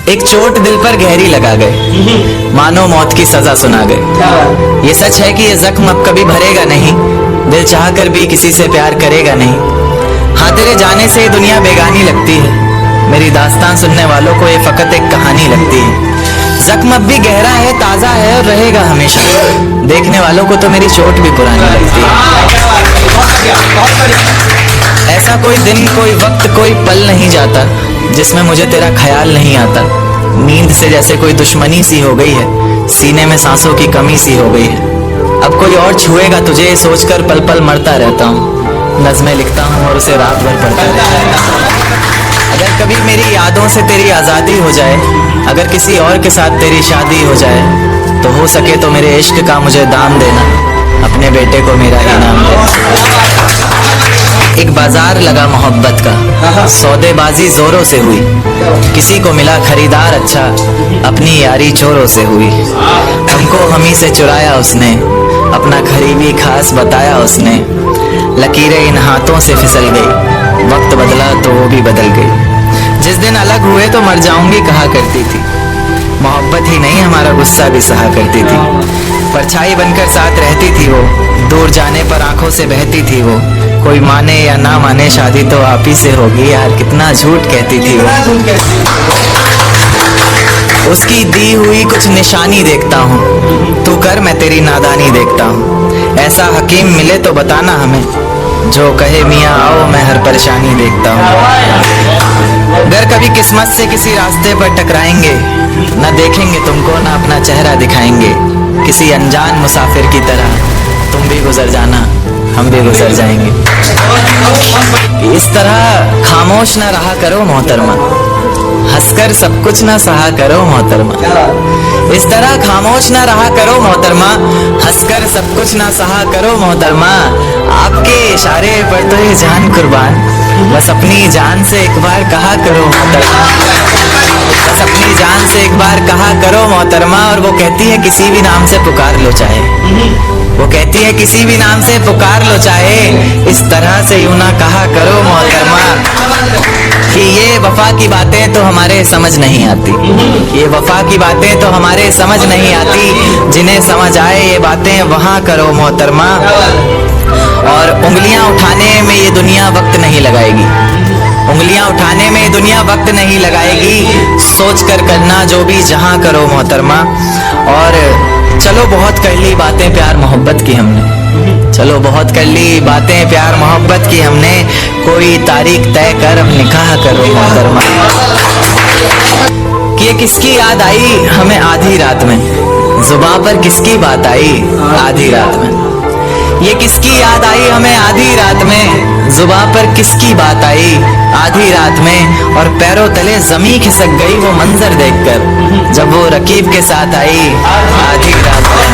एक चोट दिल पर गहरी लगा गए, मानो मौत की सजा सुना गए। ये सच है कि ये जख्म अब कभी भरेगा नहीं, दिल चाह कर भी किसी से प्यार करेगा नहीं। हाँ, तेरे जाने से ये दुनिया बेगानी लगती है, मेरी दास्तान सुनने वालों को ये फकत एक कहानी लगती है। जख्म अब भी गहरा है, ताजा है और रहेगा हमेशा, देखने वालों को तो मेरी चोट भी पुरानी लगती है। ऐसा कोई दिन, कोई वक्त, कोई पल नहीं जाता जिसमें मुझे तेरा ख्याल नहीं आता। नींद से जैसे कोई दुश्मनी सी हो गई है, सीने में सांसों की कमी सी हो गई है। अब कोई और छुएगा तुझे सोचकर पल पल मरता रहता हूँ। नज़्में लिखता हूँ और उसे रात भर पढ़ता रहता हूँ। अगर कभी मेरी यादों से तेरी आज़ादी हो जाए, अगर किसी और के साथ तेरी शादी हो जाए, तो हो सके तो मेरे इश्क का मुझे दाम देना, अपने बेटे को मेरा इनाम देना। एक बाजार लगा मोहब्बत का, सौदेबाजी जोरों से हुई, किसी को मिला खरीदार अच्छा, अपनी यारी चोरों से हुई। हमको हमी से चुराया उसने, अपना करीबी खास बताया उसने। लकीरें इन हाथों से फिसल गई, वक्त बदला तो वो भी बदल गई। जिस दिन अलग हुए तो मर जाऊंगी कहा करती थी, मोहब्बत ही नहीं हमारा गुस्सा भी सहा करती थी। परछाई बनकर साथ रहती थी वो, दूर जाने पर आंखों से बहती थी वो। कोई माने या ना माने शादी तो आप ही से होगी यार, कितना झूठ कहती थी वो। उसकी दी हुई कुछ निशानी देखता हूँ, तू कर मैं तेरी नादानी देखता हूँ। ऐसा हकीम मिले तो बताना हमें, जो कहे मियाँ आओ मैं हर परेशानी देखता हूँ। अगर कभी किस्मत से किसी रास्ते पर टकराएंगे, न देखेंगे तुमको ना अपना चेहरा दिखाएंगे। किसी अनजान मुसाफिर की तरह तुम भी गुजर जाना, हम भी गुजर जाएंगे। इस तरह खामोश न रहा करो मोहतरमा, हंसकर सब कुछ न सहा करो मोहतरमा। इस तरह खामोश न रहा करो मोहतरमा, हंसकर सब कुछ न सहा करो मोहतरमा। आपके इशारे पर तो ये जान कुर्बान, बस अपनी जान से एक बार कहा करो मोहतरमा, बस अपनी जान से एक बार कहा करो मोहतरमा। और वो कहती है किसी भी नाम से पुकार लो चाहे, वो कहती है किसी भी नाम से पुकार लो चाहे, इस तरह से यूं ना कहा करो मोहतरमा। कि ये वफा की बातें तो हमारे समझ नहीं आती, ये वफा की बातें तो हमारे समझ नहीं आती। जिन्हें समझ आए ये बातें वहाँ करो मोहतरमा। और उंगलियां उठाने में ये दुनिया वक्त नहीं लगाएगी, उंगलियां उठाने में ये दुनिया वक्त नहीं लगाएगी। सोच कर करना जो भी जहां करो मोहतरमा। और चलो बहुत कर ली बातें प्यार मोहब्बत की हमने, चलो बहुत कर ली बातें प्यार मोहब्बत की हमने। कोई तारीख तय कर अब निकाह करो मोहतरमा। कि ये किसकी याद आई हमें आधी रात में, जुबां पर किसकी बात आई आधी रात में। ये किसकी याद आई हमें आधी रात में, जुबां पर किसकी बात आई आधी रात में। और पैरों तले जमीन खिसक गई वो मंजर देखकर, जब वो रकीब के साथ आई आधी रात में।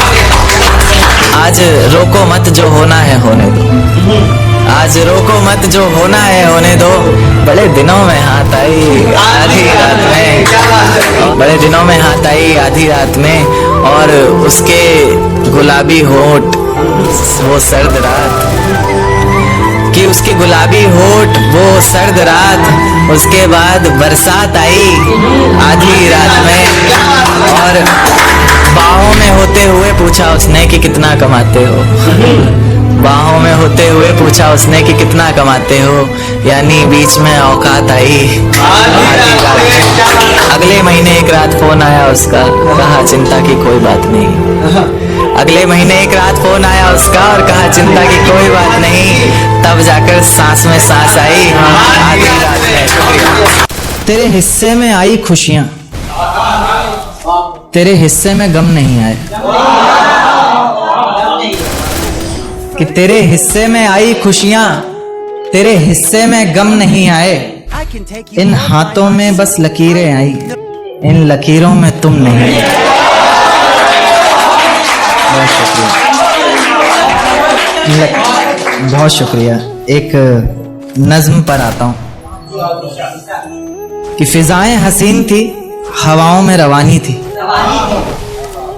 आज रोको मत जो होना है होने दो, आज रोको मत जो होना है होने दो। बड़े दिनों में हाथ आई आधी रात में, बड़े दिनों में हाथ आई आधी रात में। और उसके गुलाबी होठ वो सर्द रात, कि उसके गुलाबी होठ वो सर्द रात। उसके बाद बरसात आई आधी रात में। और बाहों में होते हुए पूछा उसने कि कितना कमाते हो, बाहों में होते हुए पूछा उसने कि कितना कमाते हो। यानी बीच में औकात आई आधी रात में। अगले महीने एक रात फोन आया उसका, कहा चिंता की कोई बात नहीं। अगले महीने एक रात फोन आया उसका और कहा चिंता की कोई बात नहीं। तब जाकर सांस में सांस आई आधी रात में। तेरे हिस्से में आई खुशियां, तेरे हिस्से में गम नहीं आए। कि तेरे हिस्से में आई खुशियां, तेरे हिस्से में गम नहीं आए। इन हाथों में बस लकीरें आई, इन लकीरों में तुम नहीं। बहुत शुक्रिया, बहुत शुक्रिया। एक नज्म पर आता हूँ कि फिजाएं हसीन थी, हवाओं में रवानी थी।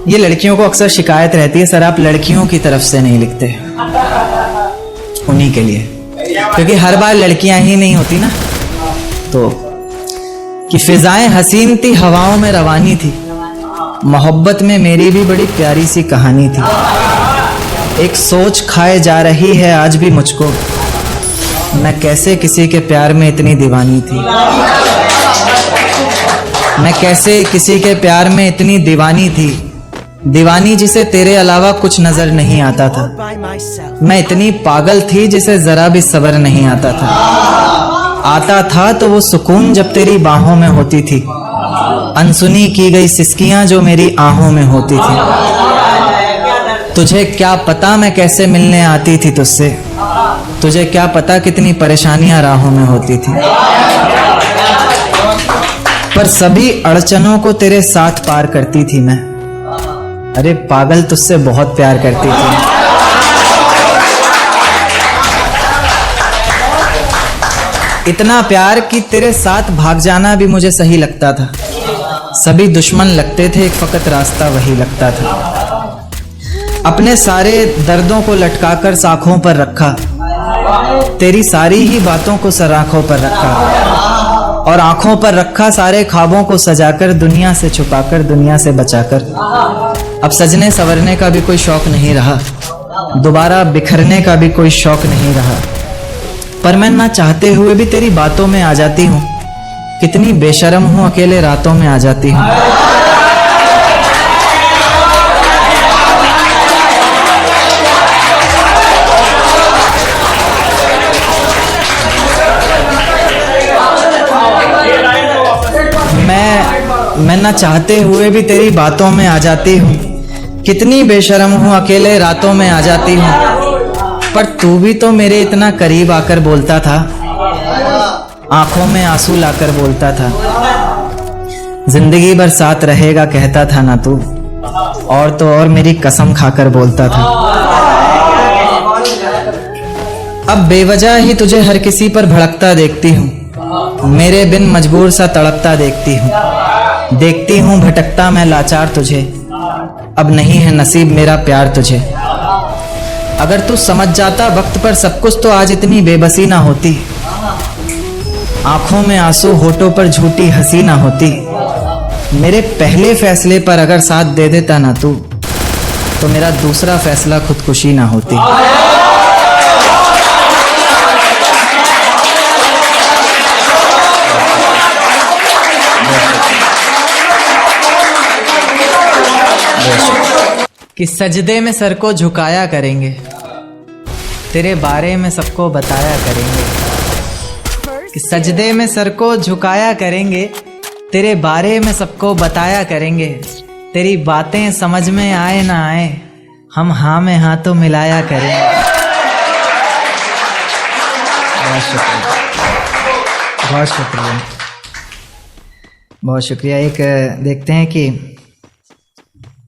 ये लड़कियों को अक्सर शिकायत रहती है, सर आप लड़कियों की तरफ से नहीं लिखते। उन्हीं के लिए, क्योंकि हर बार लड़कियां ही नहीं होती ना। तो कि फिजाएं हसीन थी, हवाओं में रवानी थी, मोहब्बत में मेरी भी बड़ी प्यारी सी कहानी थी। एक सोच खाए जा रही है आज भी मुझको, मैं कैसे किसी के प्यार में इतनी दीवानी थी। मैं कैसे किसी के प्यार में इतनी दीवानी थी, दीवानी जिसे तेरे अलावा कुछ नजर नहीं आता था। मैं इतनी पागल थी जिसे जरा भी सब्र नहीं आता था तो वो सुकून जब तेरी बाहों में होती थी, अनसुनी की गई सिसकियां जो मेरी आहों में होती थी। तुझे क्या पता मैं कैसे मिलने आती थी तुझसे, तुझे क्या पता कितनी परेशानियां राहों में होती थी। पर सभी अड़चनों को तेरे साथ पार करती थी मैं। अरे पागल, तुझसे बहुत प्यार करती थी। इतना प्यार कि तेरे साथ भाग जाना भी मुझे सही लगता था। सभी दुश्मन लगते थे, एक फकत रास्ता वही लगता था। अपने सारे दर्दों को लटकाकर साखों पर रखा, तेरी सारी ही बातों को सराखों पर रखा, और आंखों पर रखा सारे ख्वाबों को सजाकर, दुनिया से छुपाकर, दुनिया से बचाकर। अब सजने संवरने का भी कोई शौक नहीं रहा, दोबारा बिखरने का भी कोई शौक नहीं रहा। पर मैं ना चाहते हुए भी तेरी बातों में आ जाती हूँ। कितनी बेशर्म हूँ, अकेले रातों में आ जाती हूँ। मैं ना चाहते हुए भी तेरी बातों में आ जाती हूँ। कितनी बेशर्म हूँ, अकेले रातों में आ जाती हूँ। पर तू भी तो मेरे इतना करीब आकर बोलता था, आंखों में आंसू लाकर बोलता था, जिंदगी भर साथ रहेगा कहता था ना तू, और तो और मेरी कसम खाकर बोलता था। अब बेवजह ही तुझे हर किसी पर भड़कता देखती हूँ, मेरे बिन मजबूर सा तड़पता देखती हूँ भटकता मैं लाचार तुझे। अब नहीं है नसीब मेरा प्यार तुझे। अगर तू समझ जाता वक्त पर सब कुछ तो आज इतनी बेबसी ना होती, आंखों में आंसू होठों पर झूठी हंसी ना होती। मेरे पहले फैसले पर अगर साथ दे देता ना तू, तो मेरा दूसरा फैसला खुदकुशी ना होती। कि सजदे में सर को झुकाया करेंगे, तेरे बारे में सबको बताया करेंगे। कि सजदे में सर को झुकाया करेंगे, तेरे बारे में सबको बताया करेंगे। तेरी बातें समझ में आए ना आए, हम हाँ में हाँ तो मिलाया करेंगे। बहुत शुक्रिया, बहुत शुक्रिया, बहुत शुक्रिया। एक देखते हैं कि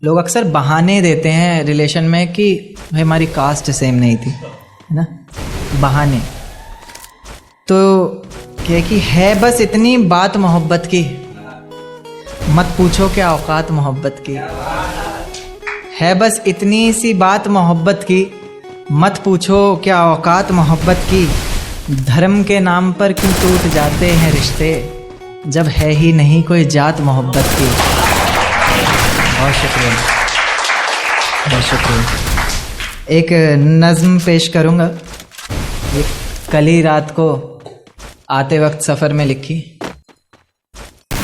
लोग अक्सर बहाने देते हैं रिलेशन में कि भाई हमारी कास्ट सेम नहीं थी, है ना, बहाने। तो क्या कि है बस इतनी बात मोहब्बत की, मत पूछो क्या औकात मोहब्बत की। है बस इतनी सी बात मोहब्बत की, मत पूछो क्या औकात मोहब्बत की। धर्म के नाम पर क्यों टूट जाते हैं रिश्ते, जब है ही नहीं कोई जात मोहब्बत की। बहुत शुक्रिया, बहुत शुक्रिया। एक नज़्म पेश करूँगा, ये कल ही रात को आते वक्त सफ़र में लिखी।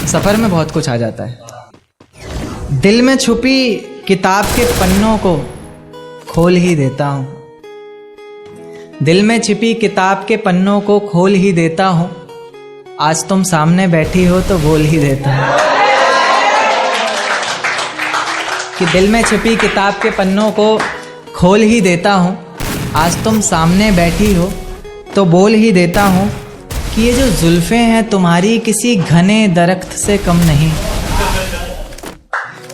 सफ़र में बहुत कुछ आ जाता है। दिल में छुपी किताब के पन्नों को खोल ही देता हूँ, दिल में छिपी किताब के पन्नों को खोल ही देता हूँ। आज तुम सामने बैठी हो तो बोल ही देता हूँ। कि दिल में छिपी किताब के पन्नों को खोल ही देता हूँ, आज तुम सामने बैठी हो तो बोल ही देता हूँ। कि ये जो जुल्फ़ें हैं तुम्हारी किसी घने दरख्त से कम नहीं,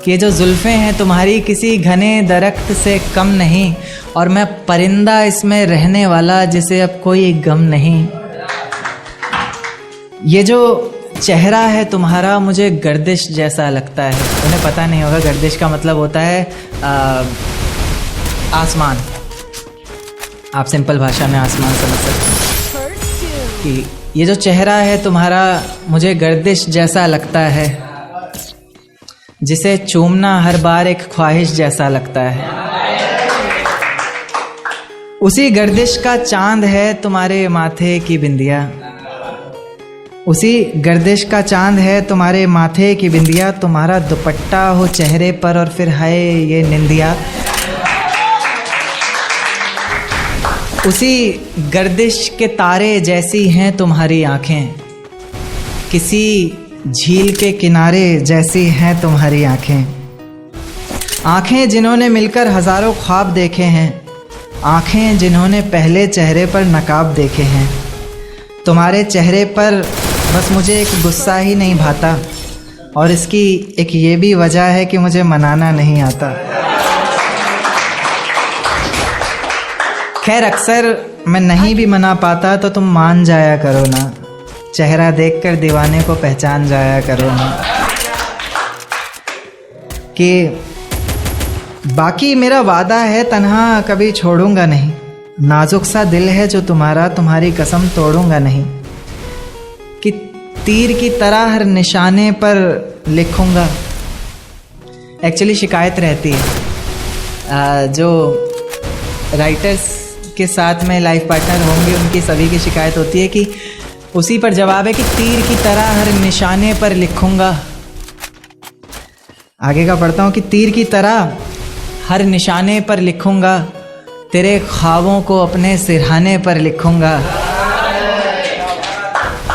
कि ये जो जुल्फ़ें हैं तुम्हारी किसी घने दरख्त से कम नहीं, और मैं परिंदा इसमें रहने वाला जिसे अब कोई गम नहीं। ये जो चेहरा है तुम्हारा मुझे गर्दिश जैसा लगता है। उन्हें पता नहीं होगा, गर्दिश का मतलब होता है आसमान। आप सिंपल भाषा में आसमान समझ सकते हैं कि ये जो चेहरा है तुम्हारा मुझे गर्दिश जैसा लगता है, जिसे चूमना हर बार एक ख्वाहिश जैसा लगता है। उसी गर्दिश का चांद है तुम्हारे माथे की बिंदिया, उसी गर्दिश का चांद है तुम्हारे माथे की बिंदिया। तुम्हारा दुपट्टा हो चेहरे पर और फिर हाय ये निंदिया। उसी गर्दिश के तारे जैसी हैं तुम्हारी आंखें, किसी झील के किनारे जैसी हैं तुम्हारी आंखें। आंखें जिन्होंने मिलकर हजारों ख्वाब देखे हैं, आंखें जिन्होंने पहले चेहरे पर नकाब देखे हैं। तुम्हारे चेहरे पर बस मुझे एक गुस्सा ही नहीं भाता, और इसकी एक ये भी वजह है कि मुझे मनाना नहीं आता। खैर अक्सर मैं नहीं भी मना पाता तो तुम मान जाया करो ना, चेहरा देखकर दीवाने को पहचान जाया करो ना। कि बाकी मेरा वादा है तन्हा कभी छोड़ूंगा नहीं, नाजुक सा दिल है जो तुम्हारा, तुम्हारी कसम तोड़ूंगा नहीं। कि तीर की तरह हर निशाने पर लिखूंगा। एक्चुअली शिकायत रहती है जो राइटर्स के साथ में लाइफ पार्टनर होंगे उनकी सभी की शिकायत होती है कि उसी पर जवाब है कि तीर की तरह हर निशाने पर लिखूंगा। आगे का पढ़ता हूँ कि तीर की तरह हर निशाने पर लिखूंगा, तेरे ख्वाबों को अपने सिरहाने पर लिखूंगा।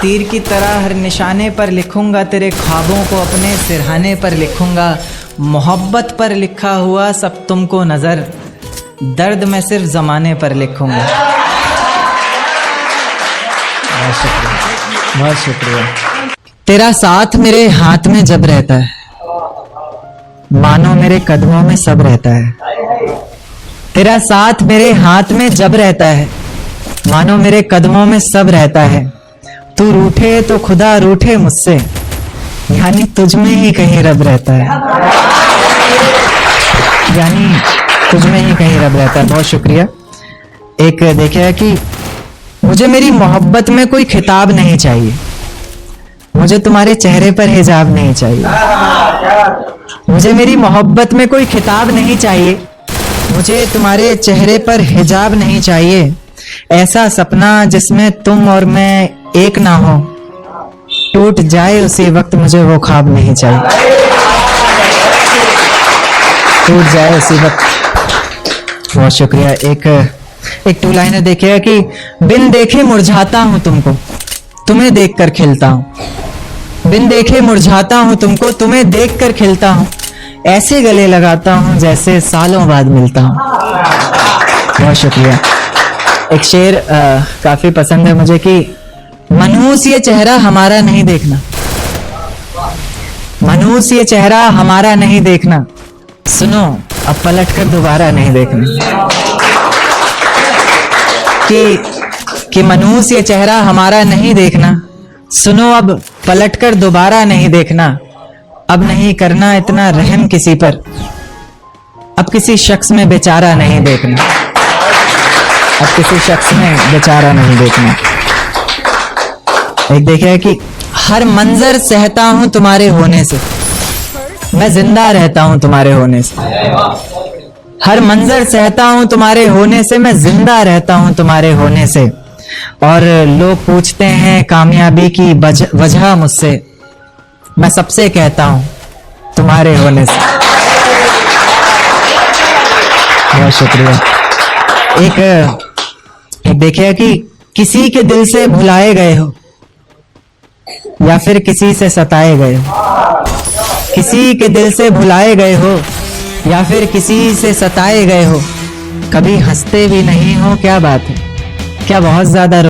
तीर की तरह हर निशाने पर लिखूंगा, तेरे ख्वाबों को अपने सिरहाने पर लिखूंगा। मोहब्बत पर लिखा हुआ सब तुमको नज़र, दर्द मैं सिर्फ ज़माने पर लिखूंगा। बहुत शुक्रिया, बहुत शुक्रिया। तेरा साथ मेरे हाथ में जब रहता है, मानो मेरे कदमों में सब रहता है। तेरा साथ मेरे हाथ में जब रहता है, मानो मेरे कदमों में सब रहता है। तू रूठे तो खुदा रूठे मुझसे, यानी तुझ में ही कहीं रब रहता है, यानी तुझ में ही कहीं रब रहता है। बहुत शुक्रिया। एक देखिए कि मुझे मेरी मोहब्बत में कोई खिताब नहीं चाहिए, मुझे तुम्हारे चेहरे पर हिजाब नहीं चाहिए। मुझे मेरी मोहब्बत में कोई खिताब नहीं चाहिए, मुझे तुम्हारे चेहरे पर हिजाब नहीं चाहिए। ऐसा सपना जिसमें तुम और मैं एक ना हो, टूट जाए उसी वक्त मुझे वो ख्वाब नहीं चाहिए, टूट जाए उसी वक्त। बहुत शुक्रिया। एक टू लाइनर देखिएगा कि बिन देखे मुरझाता हूं तुमको, तुम्हें देखकर खिलता हूं। बिन देखे मुरझाता हूं तुमको, तुम्हें देखकर खिलता हूं। ऐसे गले लगाता हूं जैसे सालों बाद मिलता हूं। बहुत शुक्रिया। एक शेर काफी पसंद है मुझे कि मनहूस ये चेहरा हमारा नहीं देखना, मनहूस ये चेहरा हमारा नहीं देखना, सुनो अब पलट कर दोबारा नहीं देखना। कि मनहूस ये चेहरा हमारा नहीं देखना, सुनो अब पलट कर दोबारा नहीं देखना। अब नहीं करना इतना रहम किसी पर, अब किसी शख्स में बेचारा नहीं देखना, अब किसी शख्स में बेचारा नहीं देखना। एक देखिए कि हर मंजर सहता हूं तुम्हारे होने से, मैं जिंदा रहता हूं तुम्हारे होने से। हर मंजर सहता हूं तुम्हारे होने से, मैं जिंदा रहता हूं तुम्हारे होने से। और लोग पूछते हैं कामयाबी की वजह मुझसे, मैं सबसे कहता हूं तुम्हारे होने से। बहुत शुक्रिया। एक देखिए कि किसी के दिल से भुलाए गए हो या फिर किसी से सताए गए हो, किसी के दिल से भुलाए गए हो या फिर किसी से सताए गए हो। कभी हंसते भी नहीं हो, क्या बात है, क्या बहुत ज्यादा